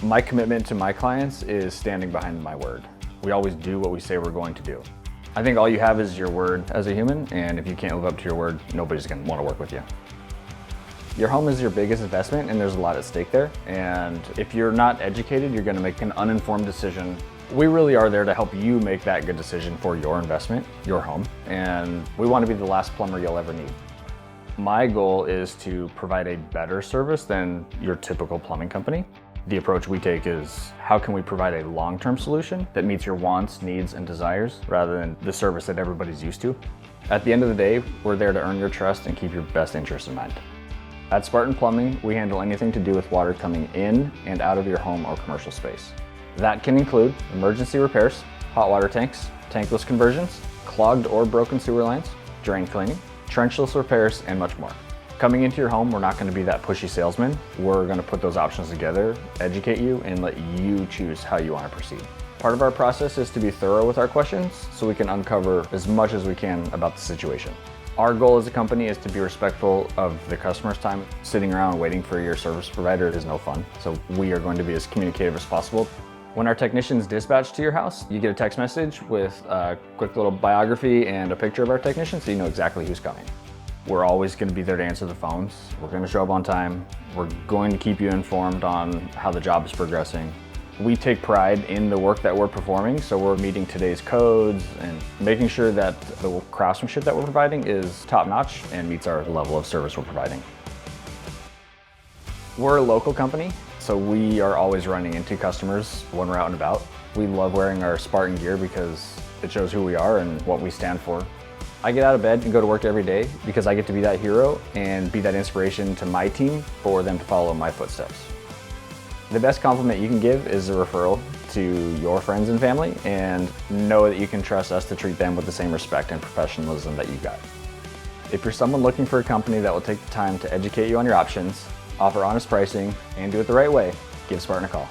My commitment to my clients is standing behind my word. We always do what we say we're going to do. I think all you have is your word as a human, and if you can't live up to your word, nobody's going to want to work with you. Your home is your biggest investment, and there's a lot at stake there. And if you're not educated, you're going to make an uninformed decision. We really are there to help you make that good decision for your investment, your home, and we want to be the last plumber you'll ever need. My goal is to provide a better service than your typical plumbing company. The approach we take is, how can we provide a long-term solution that meets your wants, needs, and desires rather than the service that everybody's used to? At the end of the day, we're there to earn your trust and keep your best interests in mind. At Spartan Plumbing, we handle anything to do with water coming in and out of your home or commercial space. That can include emergency repairs, hot water tanks, tankless conversions, clogged or broken sewer lines, drain cleaning, trenchless repairs, and much more. Coming into your home, we're not going to be that pushy salesman. We're going to put those options together, educate you, and let you choose how you want to proceed. Part of our process is to be thorough with our questions so we can uncover as much as we can about the situation. Our goal as a company is to be respectful of the customer's time. Sitting around waiting for your service provider is no fun, so we are going to be as communicative as possible. When our technicians dispatch to your house, you get a text message with a quick little biography and a picture of our technician so you know exactly who's coming. We're always going to be there to answer the phones. We're going to show up on time. We're going to keep you informed on how the job is progressing. We take pride in the work that we're performing, so we're meeting today's codes and making sure that the craftsmanship that we're providing is top-notch and meets our level of service we're providing. We're a local company, so we are always running into customers when we're out and about. We love wearing our Spartan gear because it shows who we are and what we stand for. I get out of bed and go to work every day because I get to be that hero and be that inspiration to my team for them to follow my footsteps. The best compliment you can give is a referral to your friends and family, and know that you can trust us to treat them with the same respect and professionalism that you got. If you're someone looking for a company that will take the time to educate you on your options, offer honest pricing, and do it the right way, give Spartan a call.